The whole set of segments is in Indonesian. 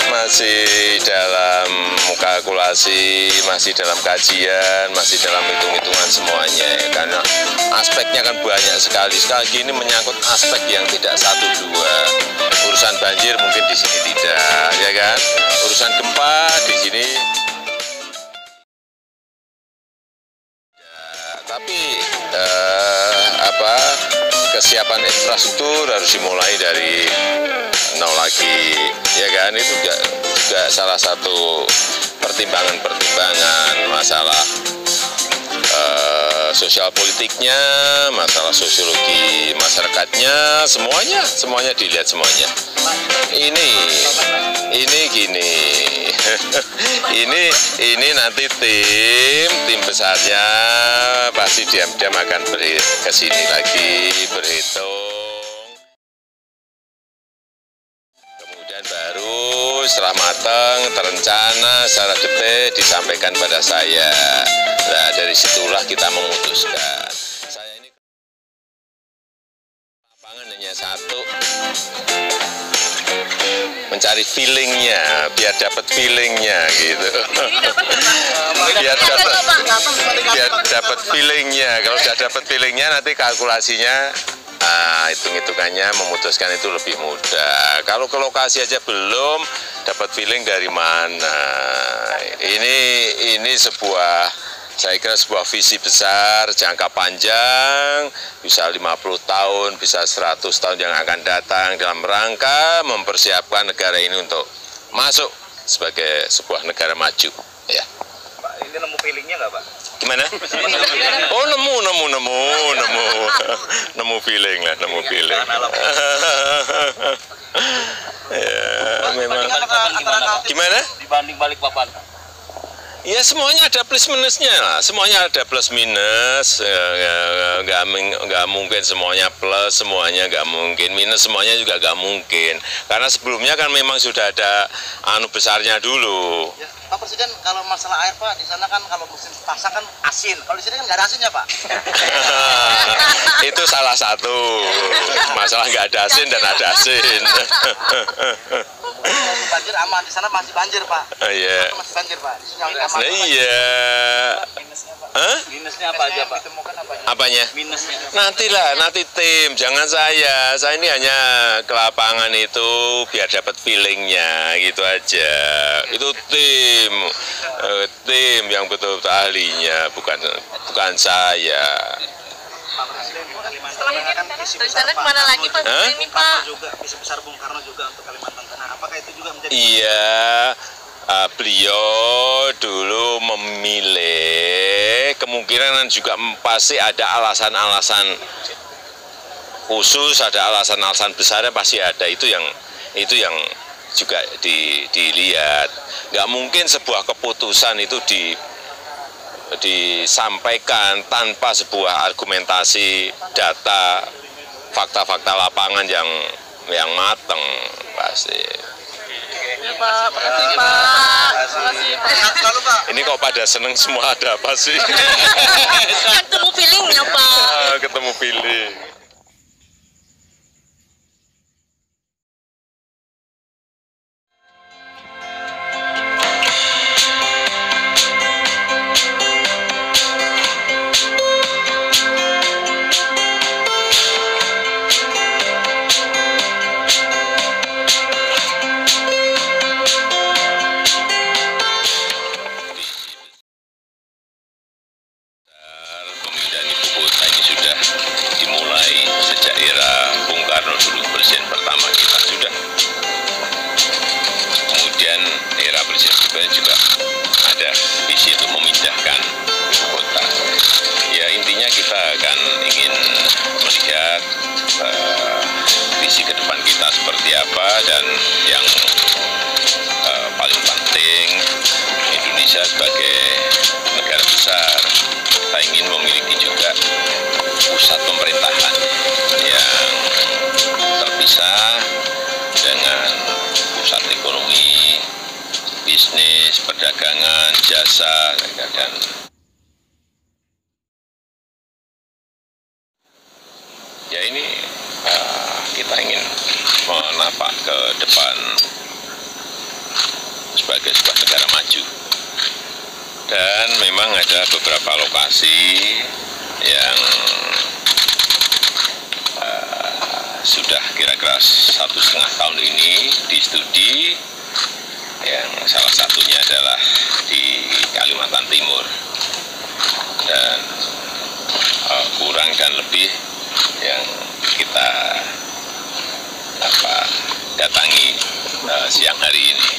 masih dalam kalkulasi, masih dalam kajian, masih dalam hitung-hitungan semuanya ya. Karena aspeknya kan banyak sekali. Sekali lagi ini menyangkut aspek yang tidak satu dua. Urusan banjir mungkin di sini tidak, ya kan? Urusan gempa di sini. Tapi kesiapan infrastruktur harus dimulai dari nol lagi, ya kan? Itu juga salah satu pertimbangan masalah sosial politiknya, masalah sosiologi masyarakatnya, semuanya dilihat semuanya. Ini gini, ini nanti tim besarnya pasti diam-diam akan ke sini lagi berhitung. Kemudian baru setelah matang, terencana secara detail disampaikan pada saya. Nah, dari situlah kita memutuskan. Saya ini lapangan hanya satu, mencari feelingnya, biar dapat feelingnya gitu. biar dapat feelingnya. Kalau sudah dapat feelingnya, nanti kalkulasinya, hitung-hitungannya memutuskan itu lebih mudah. Kalau ke lokasi aja belum dapat feeling dari mana. Ini saya kira sebuah visi besar, jangka panjang, bisa 50 tahun, bisa 100 tahun yang akan datang dalam rangka mempersiapkan negara ini untuk masuk sebagai sebuah negara maju. Ya. Pak, ini nemu feelingnya nggak, Pak? Gimana? Oh, nemu feeling lah, nemu feeling. Ya, memang. Gimana? Dibanding Balikpapan. Ya semuanya ada plus minusnya lah, semuanya ada plus minus, nggak mungkin semuanya plus, semuanya nggak mungkin minus, semuanya juga nggak mungkin. Karena sebelumnya kan memang sudah ada besarnya dulu. Ya, Pak Presiden, kalau masalah air Pak, di sana kan kalau musim pasang kan asin, kalau di sini kan nggak ada asinnya Pak. Itu salah satu, masalah nggak ada asin dan ada asin. Banjir aman, di sana masih banjir Pak. Iya. Masih banjir Pak. Di sini aman. Iya. Minusnya apa aja Pak? Apanya? Minusnya. Nanti tim, jangan saya. Saya ini hanya ke lapangan itu biar dapat feelingnya, gitu aja. Itu tim yang betul-betul ahlinya, bukan saya. Setelah ini rencana kemana lagi Pak? Ini Pak. Juga visi besar Bung Karno juga untuk Kalimantan Tengah. Apakah itu juga menjadi? Iya, beliau dulu memilih, kemungkinan juga pasti ada alasan-alasan khusus, ada alasan-alasan besarnya pasti ada. Itu yang juga dilihat. Nggak mungkin sebuah keputusan itu disampaikan tanpa sebuah argumentasi, data, fakta-fakta lapangan yang matang pasti. Ya Pak, makasih Pak. Makasih Pak. Ini kok pada seneng semua, ada apa sih? Ketemu feelingnya Pak. Ketemu feeling. Pemindahan ibu kota ini sudah dimulai sejak era Bung Karno dulu, presiden pertama kita sudah. Kemudian era presiden kedua juga ada visi untuk memindahkan ibu kota. Ya intinya kita akan ingin melihat visi ke depan kita seperti apa, dan yang paling penting Indonesia sebagai negara besar, kita ingin memiliki juga pusat pemerintahan yang terpisah dengan pusat ekonomi, bisnis, perdagangan, jasa, dan ya ini kita ingin menapak ke depan sebagai sebuah negara maju. Dan memang ada beberapa lokasi yang sudah kira-kira 1,5 tahun ini di studi, yang salah satunya adalah di Kalimantan Timur, dan kurang dan lebih yang kita datangi siang hari ini.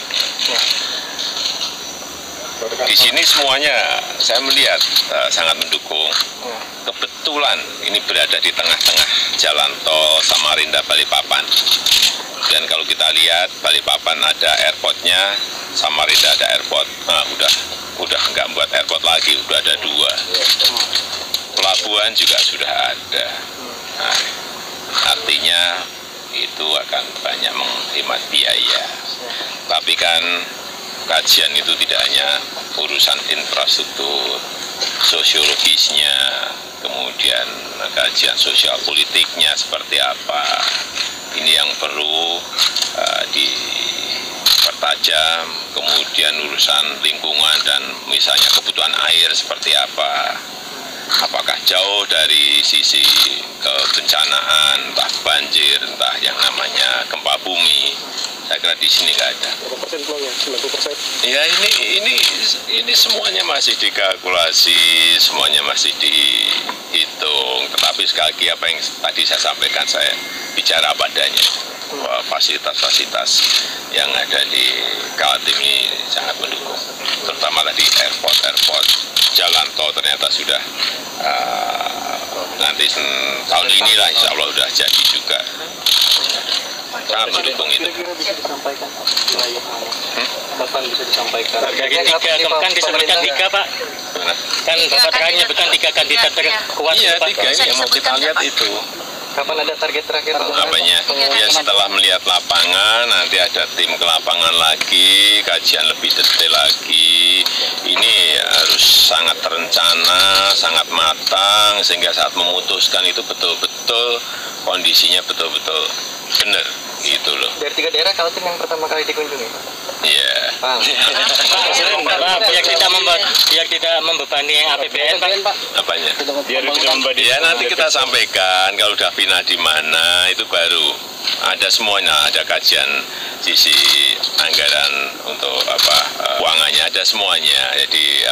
Di sini semuanya saya melihat sangat mendukung. Kebetulan ini berada di tengah-tengah jalan tol Samarinda Balikpapan. Dan kalau kita lihat, Balikpapan ada airportnya, Samarinda ada airport. Nah, udah nggak buat airport lagi, udah ada 2. Pelabuhan juga sudah ada. Nah, artinya itu akan banyak menghemat biaya. Tapi kan kajian itu tidak hanya urusan infrastruktur, sosiologisnya, kemudian kajian sosial politiknya seperti apa. Ini yang perlu dipertajam, kemudian urusan lingkungan dan misalnya kebutuhan air seperti apa. Apakah jauh dari sisi kebencanaan, entah banjir, entah yang namanya gempa bumi. Saya kira di sini nggak ada. Berapa persen peluangnya? 90%? Ya ini semuanya masih dikalkulasi, semuanya masih dihitung. Tetapi sekali lagi apa yang tadi saya sampaikan, saya bicara padanya. Fasilitas-fasilitas yang ada di Kaltim ini sangat mendukung. Terutama tadi airport, jalan tol ternyata sudah nanti tahun inilah insya Allah sudah jadi juga. Sangat mendukung itu. Kira-kira bisa disampaikan kapan bisa disampaikan? Kan disebutkan 3 Pak. Kan Bapak terakhir menyebutkan 3 kandidat terkuat. Iya, Pak. 3 ini yang mau kita lihat itu. Kapan ada target terakhir? Apanya? Ya setelah melihat lapangan, nanti ada tim ke lapangan lagi, kajian lebih detail lagi. Ini harus sangat terencana, sangat matang, sehingga saat memutuskan itu betul-betul kondisinya betul-betul benar, gitu loh. Dari 3 daerah Kaltim yang pertama kali dikunjungi? Iya. Pak, biar tidak membebani APBN Pak. Apanya? Biar tidak membebani. Ya nanti kita sampaikan kalau udah pindah di mana itu baru ada semuanya, ada kajian sisi anggaran untuk keuangannya ada semuanya. Jadi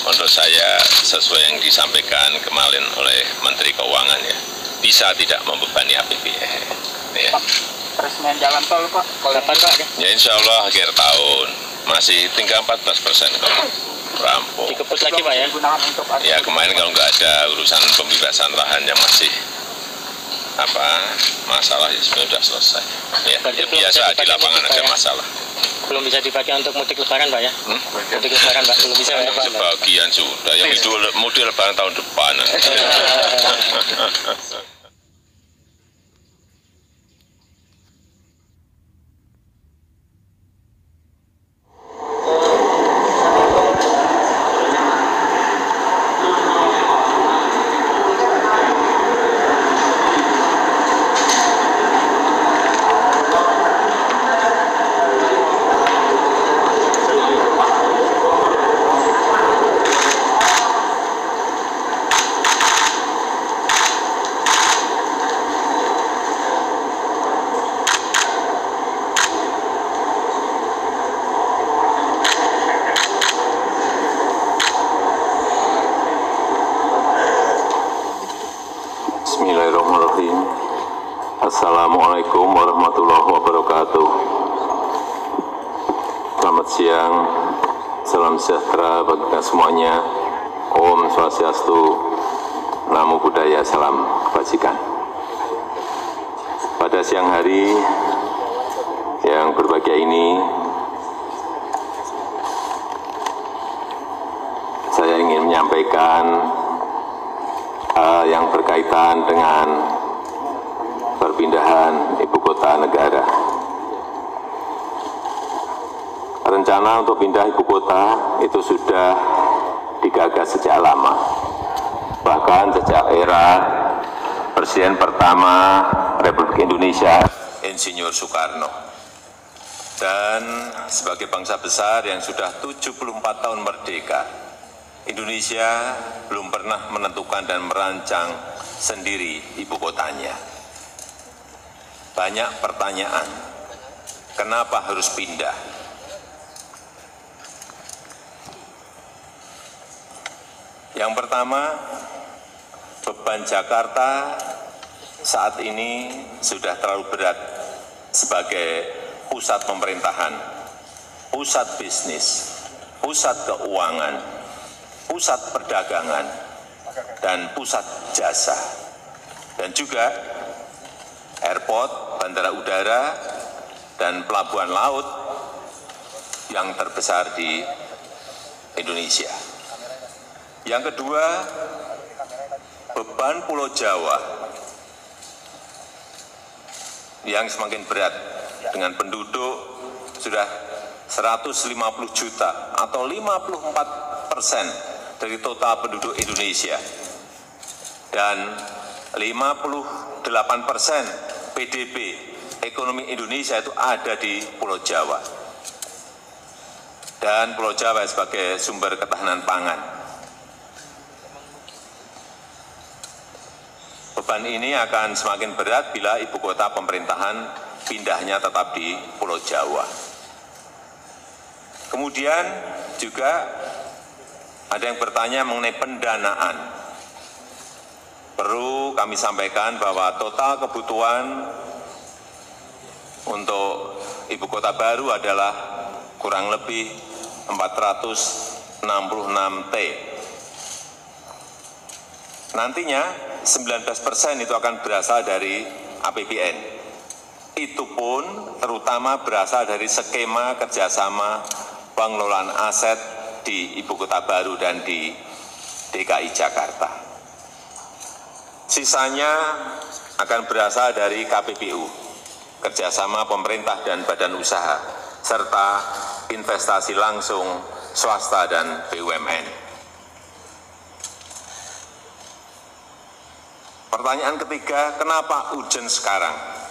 menurut saya sesuai yang disampaikan kemarin oleh Menteri Keuangan ya, bisa tidak membebani APBN. Ya. Resmen jalan tol Pak. Kapan Pak? Ya insya Allah akhir tahun masih tinggal 14% kalau rampung. Dikebut lagi Pak ya? Ya kemarin kalau nggak ada urusan pembebasan lahan yang masih masalah sudah selesai. Ya biasa di lapangan ada masalah. Belum bisa dipakai untuk mudik lebaran Pak ya? Mudik lebaran Pak belum bisa Pak. Sebagian sudah, yang itu mudik lebaran tahun depan. Bismillahirrahmanirrahim. Assalamualaikum warahmatullahi wabarakatuh. Selamat siang, salam sejahtera bagi kita semuanya. Om Swastiastu, Namo Buddhaya, salam kebajikan. Pada siang hari yang berbahagia ini, saya ingin menyampaikan yang berkaitan dengan perpindahan ibu kota negara. Rencana untuk pindah ibu kota itu sudah digagas sejak lama, bahkan sejak era Presiden pertama Republik Indonesia, Insinyur Soekarno. Dan sebagai bangsa besar yang sudah 74 tahun merdeka, Indonesia belum pernah menentukan dan merancang sendiri ibu kotanya. Banyak pertanyaan, kenapa harus pindah? Yang pertama, beban Jakarta saat ini sudah terlalu berat sebagai pusat pemerintahan, pusat bisnis, pusat keuangan, pusat perdagangan, dan pusat jasa. Dan juga airport, bandara udara, dan pelabuhan laut yang terbesar di Indonesia. Yang kedua, beban Pulau Jawa yang semakin berat dengan penduduk sudah 150 juta atau 54% dari total penduduk Indonesia dan 58% PDB ekonomi Indonesia itu ada di Pulau Jawa, dan Pulau Jawa sebagai sumber ketahanan pangan. Beban ini akan semakin berat bila ibu kota pemerintahan pindahnya tetap di Pulau Jawa. Kemudian juga ada yang bertanya mengenai pendanaan. Perlu kami sampaikan bahwa total kebutuhan untuk ibu kota baru adalah kurang lebih 466 T. Nantinya 19% itu akan berasal dari APBN. Itu pun terutama berasal dari skema kerjasama pengelolaan aset di ibu kota baru dan di DKI Jakarta. Sisanya akan berasal dari KPBU, kerjasama pemerintah dan badan usaha, serta investasi langsung swasta dan BUMN. Pertanyaan ketiga, kenapa urgent sekarang?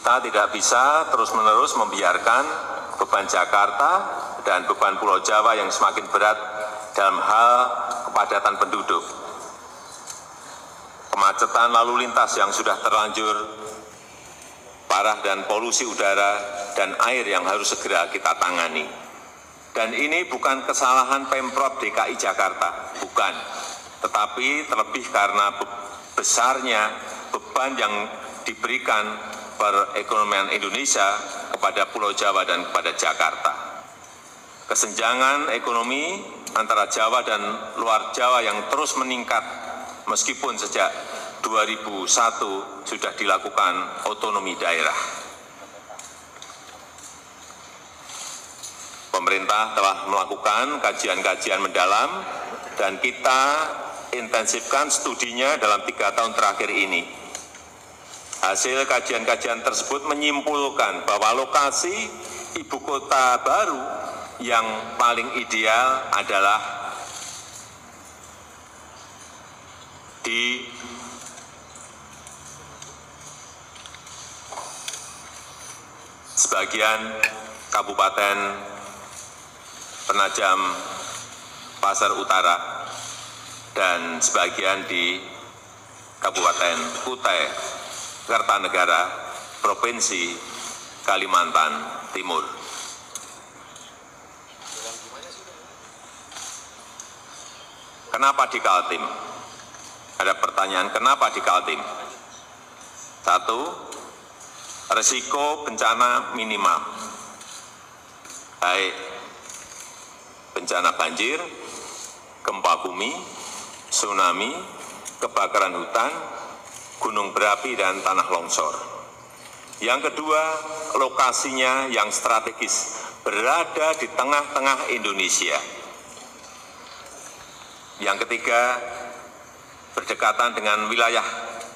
Kita tidak bisa terus-menerus membiarkan beban Jakarta dan beban Pulau Jawa yang semakin berat dalam hal kepadatan penduduk, kemacetan lalu lintas yang sudah terlanjur parah, dan polusi udara dan air yang harus segera kita tangani. Dan ini bukan kesalahan Pemprov DKI Jakarta, bukan, tetapi terlebih karena besarnya beban yang diberikan perekonomian Indonesia kepada Pulau Jawa dan kepada Jakarta. Kesenjangan ekonomi antara Jawa dan luar Jawa yang terus meningkat meskipun sejak 2001 sudah dilakukan otonomi daerah. Pemerintah telah melakukan kajian-kajian mendalam dan kita intensifkan studinya dalam 3 tahun terakhir ini. Hasil kajian-kajian tersebut menyimpulkan bahwa lokasi ibu kota baru yang paling ideal adalah di sebagian Kabupaten Penajam Pasar Utara dan sebagian di Kabupaten Kutai Kartanegara, Provinsi Kalimantan Timur. Kenapa di Kaltim? Ada pertanyaan, kenapa di Kaltim? Satu, risiko bencana minimal, baik bencana banjir, gempa bumi, tsunami, kebakaran hutan, gunung berapi, dan tanah longsor. Yang kedua, lokasinya yang strategis, berada di tengah-tengah Indonesia. Yang ketiga, berdekatan dengan wilayah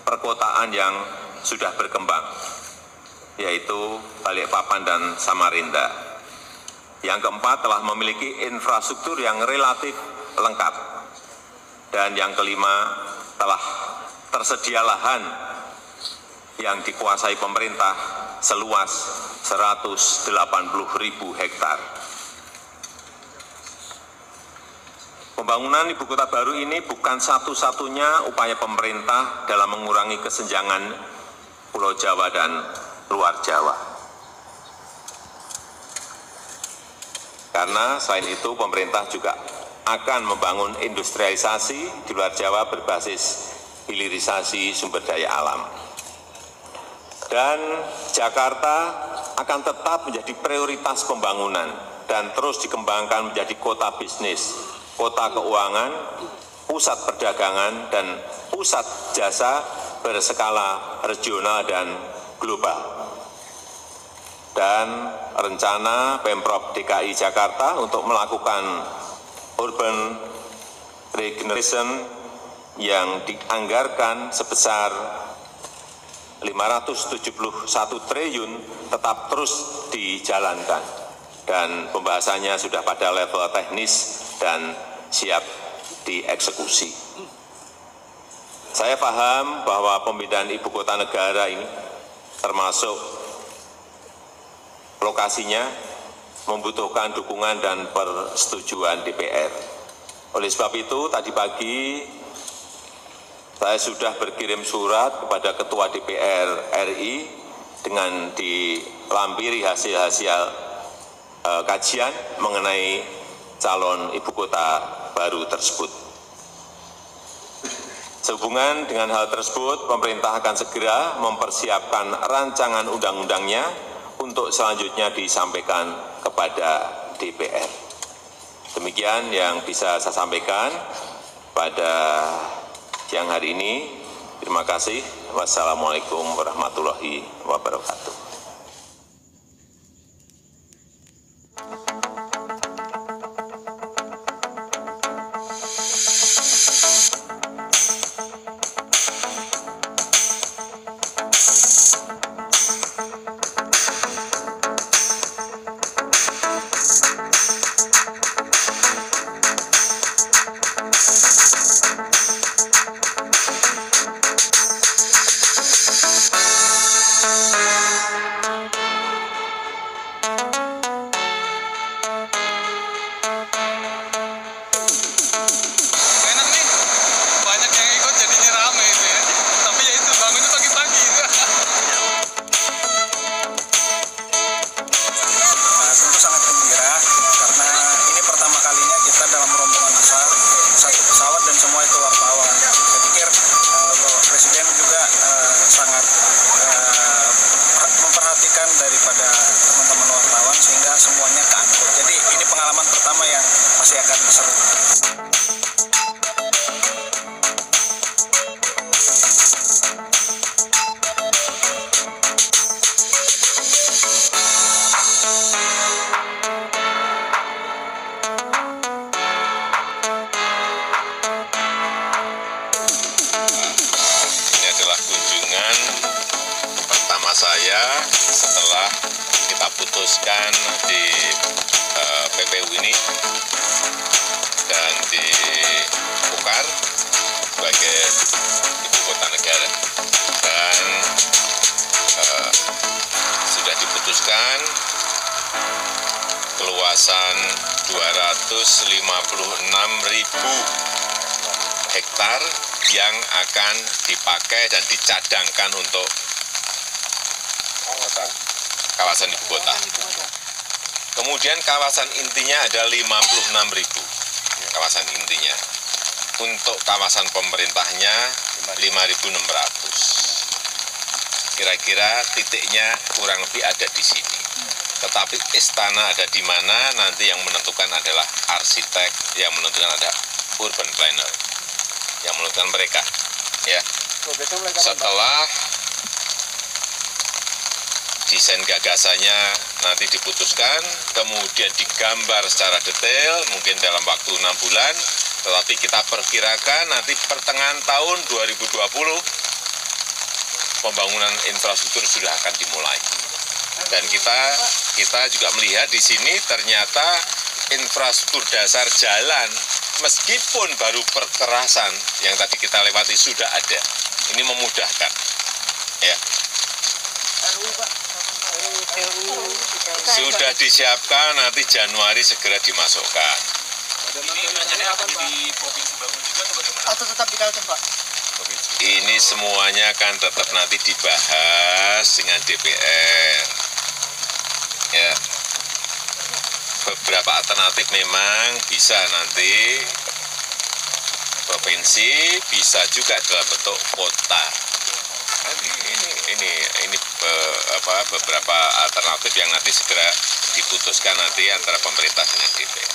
perkotaan yang sudah berkembang, yaitu Balikpapan dan Samarinda. Yang keempat, telah memiliki infrastruktur yang relatif lengkap. Dan yang kelima, telah tersedia lahan yang dikuasai pemerintah seluas 180.000 hektar. Pembangunan ibu kota baru ini bukan satu-satunya upaya pemerintah dalam mengurangi kesenjangan Pulau Jawa dan luar Jawa. Karena selain itu pemerintah juga akan membangun industrialisasi di luar Jawa berbasis hilirisasi sumber daya alam. Dan Jakarta akan tetap menjadi prioritas pembangunan dan terus dikembangkan menjadi kota bisnis, kota keuangan, pusat perdagangan, dan pusat jasa berskala regional dan global. Dan rencana Pemprov DKI Jakarta untuk melakukan urban regeneration yang dianggarkan sebesar 571 triliun tetap terus dijalankan. Dan pembahasannya sudah pada level teknis dan siap dieksekusi. Saya paham bahwa pemindahan ibu kota negara ini termasuk lokasinya membutuhkan dukungan dan persetujuan DPR. Oleh sebab itu tadi pagi saya sudah berkirim surat kepada Ketua DPR RI dengan dilampiri hasil-hasil kajian mengenai calon ibu kota baru tersebut. Sehubungan dengan hal tersebut, pemerintah akan segera mempersiapkan rancangan undang-undangnya untuk selanjutnya disampaikan kepada DPR. Demikian yang bisa saya sampaikan pada siang hari ini. Terima kasih. Wassalamualaikum warahmatullahi wabarakatuh. Saya setelah kita putuskan di PPU ini dan dibukar sebagai ibu kota negara, dan sudah diputuskan keluasan 256.000 hektar yang akan dipakai dan dicadangkan untuk kawasan ibu kota. Kemudian kawasan intinya ada 56.000 kawasan intinya. Untuk kawasan pemerintahnya 5.600. Kira-kira titiknya kurang lebih ada di sini. Tetapi istana ada di mana, nanti yang menentukan adalah arsitek, yang menentukan ada urban planner, yang menentukan mereka. Ya. Setelah desain gagasannya nanti diputuskan, kemudian digambar secara detail, mungkin dalam waktu 6 bulan, tetapi kita perkirakan nanti pertengahan tahun 2020, pembangunan infrastruktur sudah akan dimulai. Dan kita juga melihat di sini ternyata infrastruktur dasar jalan, meskipun baru perkerasan yang tadi kita lewati sudah ada. Ini memudahkan. Ya. Sudah disiapkan, nanti Januari segera dimasukkan. Ini rencananya akan di provinsi Bangun juga atau bagaimana? Atau tetap di Kaltim, Pak? Ini semuanya kan tetap nanti dibahas dengan DPR. Ya, beberapa alternatif memang bisa nanti provinsi, bisa juga dalam bentuk kota. Ini beberapa alternatif yang nanti segera diputuskan nanti antara pemerintah dengan DPR.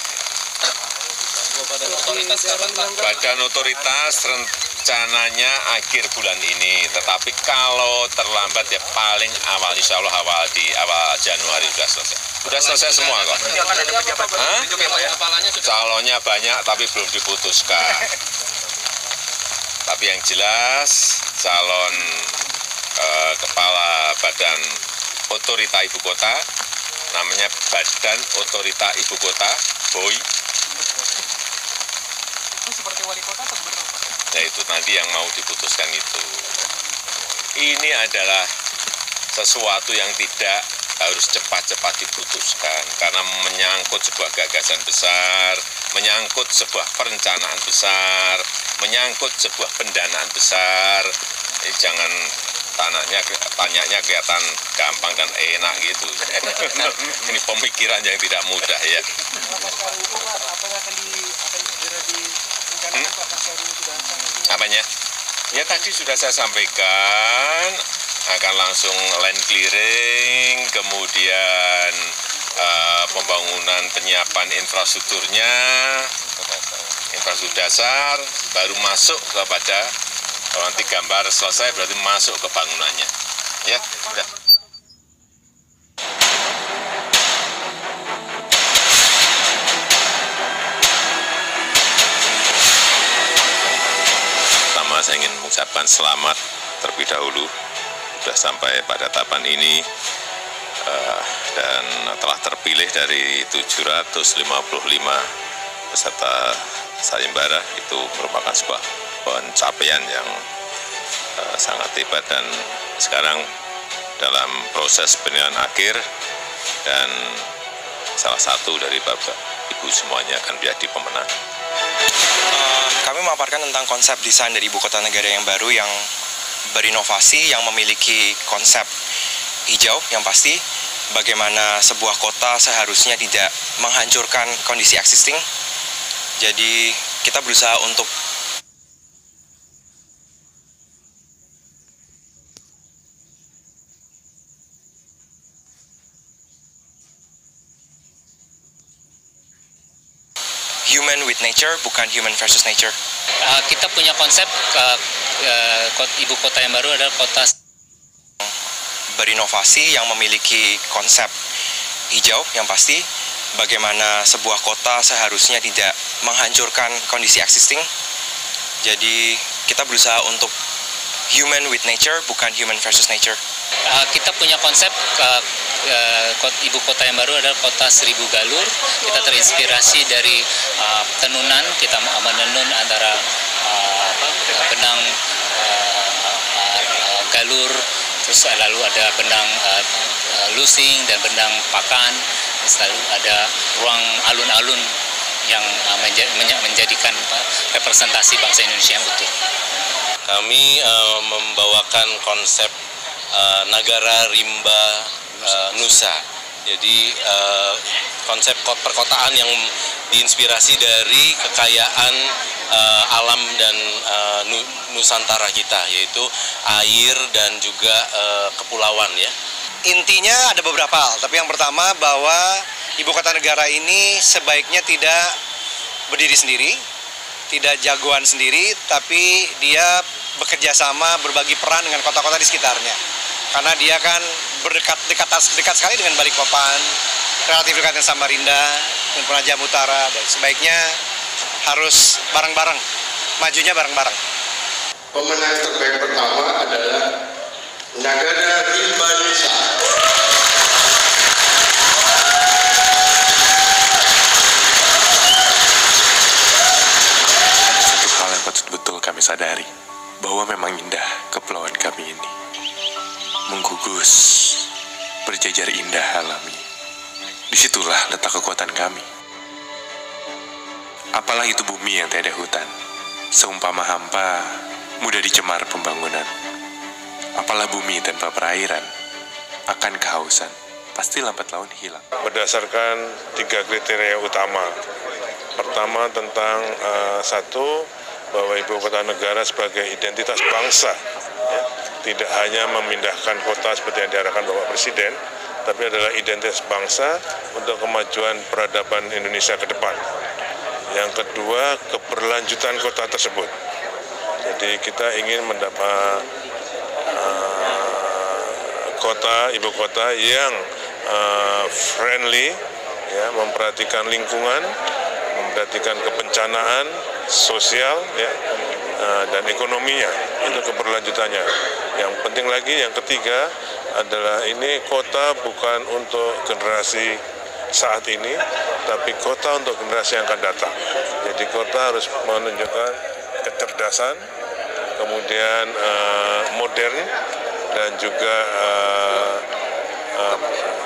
Badan otoritas rencananya akhir bulan ini, tetapi kalau terlambat ya paling awal, insya Allah awal Januari sudah selesai. Sudah selesai semua kok. Calonnya banyak tapi belum diputuskan. Tapi yang jelas calon kepala Badan Otorita Ibu Kota namanya Badan Otorita Ibu Kota, BOI. Seperti wali kota atau gubernur? Nah itu nanti yang mau diputuskan itu. Ini adalah sesuatu yang tidak harus cepat-cepat diputuskan karena menyangkut sebuah gagasan besar, menyangkut sebuah perencanaan besar, menyangkut sebuah pendanaan besar. Jangan tanyanya kelihatan gampang dan enak gitu. Ini pemikiran yang tidak mudah ya. Apanya? Ya tadi sudah saya sampaikan akan langsung land clearing, kemudian pembangunan penyiapan infrastrukturnya, infrastruktur dasar, baru masuk kepada kalau nanti gambar selesai berarti masuk ke bangunannya. Ya, sudah. Pertama saya ingin mengucapkan selamat terlebih dahulu sudah sampai pada tahapan ini dan telah terpilih dari 755 peserta sayembara. Itu merupakan sebuah pencapaian yang sangat hebat dan sekarang dalam proses penilaian akhir dan salah satu dari Bapak Ibu semuanya akan menjadi pemenang. Kami memaparkan tentang konsep desain dari ibu kota negara yang baru yang berinovasi, yang memiliki konsep hijau yang pasti, bagaimana sebuah kota seharusnya tidak menghancurkan kondisi existing. Jadi kita berusaha untuk human with nature, bukan human versus nature. Kita punya konsep ibu kota yang baru adalah kota berinovasi, yang memiliki konsep hijau yang pasti, bagaimana sebuah kota seharusnya tidak menghancurkan kondisi existing. Jadi kita berusaha untuk human with nature, bukan human versus nature. Kita punya konsep ibu kota yang baru adalah kota seribu galur. Kita terinspirasi dari tenunan, kita menenun antara benang galur, terus lalu ada benang lusing dan benang pakan, lalu ada ruang alun-alun yang menjadikan representasi bangsa Indonesia yang utuh. Kami membawakan konsep Nagara Rimba Nusa. Jadi konsep perkotaan yang diinspirasi dari kekayaan alam dan Nusantara kita, yaitu air dan juga kepulauan ya. Intinya ada beberapa hal, tapi yang pertama bahwa ibu kota negara ini sebaiknya tidak berdiri sendiri, tidak jagoan sendiri, tapi dia bekerja sama, berbagi peran dengan kota-kota di sekitarnya. Karena dia kan dekat sekali dengan Balikpapan, relatif dekat dengan Samarinda, dan Penajam Utara, dan sebaiknya harus bareng-bareng, majunya bareng-bareng. Pemenang terbaik pertama adalah Nagara Rimba Nusa. Ada satu hal yang betul-betul kami sadari, bahwa memang indah kepulauan kami ini. menggugus, berjajar indah alami. Disitulah letak kekuatan kami. Apalah itu bumi yang tiada hutan, seumpama hampa, mudah dicemar pembangunan. Apalah bumi tanpa perairan, akan kehausan, pasti lambat laun hilang. Berdasarkan 3 kriteria utama. Pertama tentang satu, bahwa ibu kota negara sebagai identitas bangsa, ya, tidak hanya memindahkan kota seperti yang diarahkan Bapak Presiden, tapi adalah identitas bangsa untuk kemajuan peradaban Indonesia ke depan. Yang kedua, keberlanjutan kota tersebut. Jadi kita ingin mendapat ibu kota yang friendly, ya, memperhatikan lingkungan, memperhatikan kebencanaan sosial, ya, dan ekonominya, itu keberlanjutannya. Yang penting lagi, yang ketiga adalah ini kota bukan untuk generasi saat ini, tapi kota untuk generasi yang akan datang. Jadi kota harus menunjukkan kecerdasan, kemudian modern, dan juga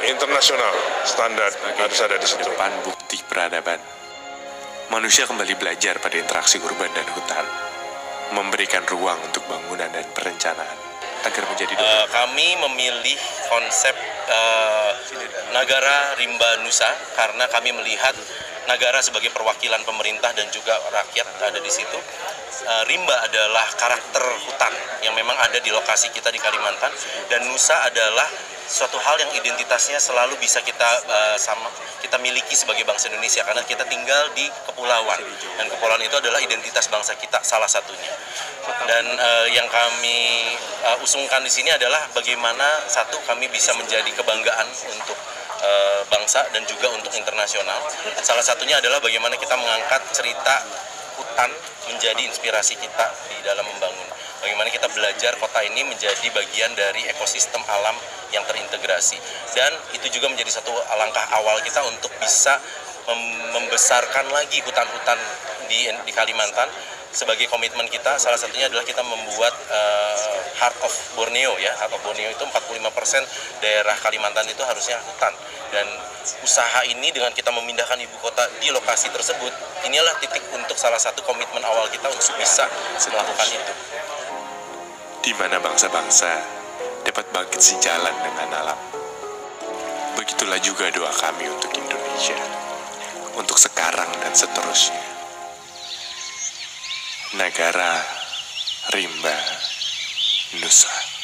internasional standar harus ada di situ. Depan bukti peradaban. Manusia kembali belajar pada interaksi urban dan hutan, memberikan ruang untuk bangunan dan perencanaan agar menjadi kami memilih konsep Nagara Rimba Nusa karena kami melihat negara sebagai perwakilan pemerintah dan juga rakyat ada di situ. Rimba adalah karakter hutan yang memang ada di lokasi kita di Kalimantan, dan Nusa adalah suatu hal yang identitasnya selalu bisa kita miliki sebagai bangsa Indonesia karena kita tinggal di kepulauan, dan kepulauan itu adalah identitas bangsa kita salah satunya. Dan yang kami usungkan di sini adalah bagaimana satu kami bisa menjadi kebanggaan untuk bangsa dan juga untuk internasional. Salah satunya adalah bagaimana kita mengangkat cerita hutan menjadi inspirasi kita di dalam membangun. Bagaimana kita belajar kota ini menjadi bagian dari ekosistem alam yang terintegrasi. Dan itu juga menjadi satu langkah awal kita untuk bisa membesarkan lagi hutan-hutan di Kalimantan. Sebagai komitmen kita, salah satunya adalah kita membuat Heart of Borneo, ya. Heart of Borneo itu 45% daerah Kalimantan itu harusnya hutan. Dan usaha ini dengan kita memindahkan ibu kota di lokasi tersebut, inilah titik untuk salah satu komitmen awal kita untuk bisa melakukan itu. Di mana bangsa-bangsa dapat bangkit sejalan dengan alam. Begitulah juga doa kami untuk Indonesia, untuk sekarang dan seterusnya. Nagara Rimba Nusa.